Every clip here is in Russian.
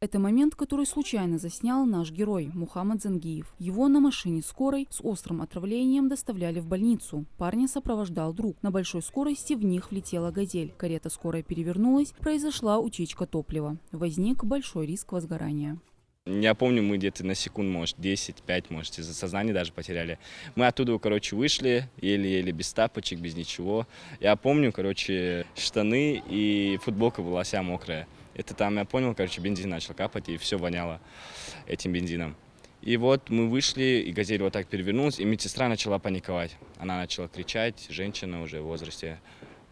Это момент, который случайно заснял наш герой Мухаммад Зангиев. Его на машине скорой с острым отравлением доставляли в больницу. Парня сопровождал друг. На большой скорости в них влетела «Газель». Карета скорой перевернулась, произошла утечка топлива. Возник большой риск возгорания. Я помню, мы где-то на секунд, может, 10-5, может, из-за сознания даже потеряли. Мы оттуда, короче, вышли, еле-еле без тапочек, без ничего. Я помню, короче, штаны и футболка была вся мокрая. Это там, я понял, короче, бензин начал капать, и все воняло этим бензином. И вот мы вышли, и «Газель» вот так перевернулась, и медсестра начала паниковать. Она начала кричать, женщина уже в возрасте: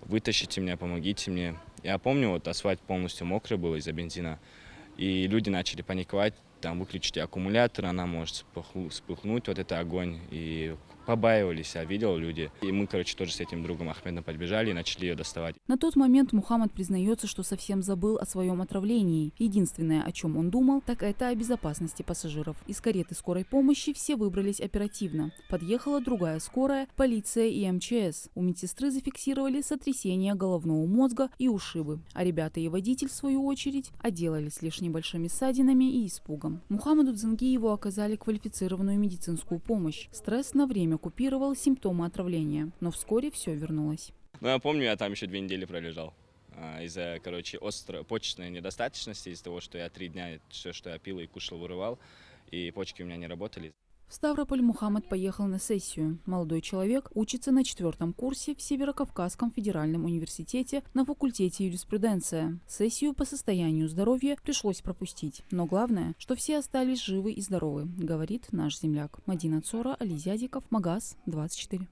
«Вытащите меня, помогите мне». Я помню, вот асфальт полностью мокрый был из-за бензина. И люди начали паниковать, там, выключите аккумулятор, она может вспыхнуть, вот это огонь. И побаивались, я видел люди. И мы, короче, тоже с этим другом Ахмедом подбежали и начали ее доставать. На тот момент Мухаммад признается, что совсем забыл о своем отравлении. Единственное, о чем он думал, так это о безопасности пассажиров. Из кареты скорой помощи все выбрались оперативно. Подъехала другая скорая, полиция и МЧС. У медсестры зафиксировали сотрясение головного мозга и ушибы. А ребята и водитель, в свою очередь, отделались лишь небольшими ссадинами и испугом. Мухаммаду Зангиеву оказали квалифицированную медицинскую помощь. Стресс на время купировал симптомы отравления, но вскоре все вернулось. Ну, я помню, я там еще 2 недели пролежал. Из-за, короче, острой почечной недостаточности, из-за того, что я 3 дня все, что я пил и кушал, вырывал, и почки у меня не работали. В Ставрополь Мухаммад поехал на сессию. Молодой человек учится на 4-м курсе в Северокавказском федеральном университете на факультете юриспруденция. Сессию по состоянию здоровья пришлось пропустить. Но главное, что все остались живы и здоровы, говорит наш земляк. Мадина Цора, Али Зязиков, Магаз, 24.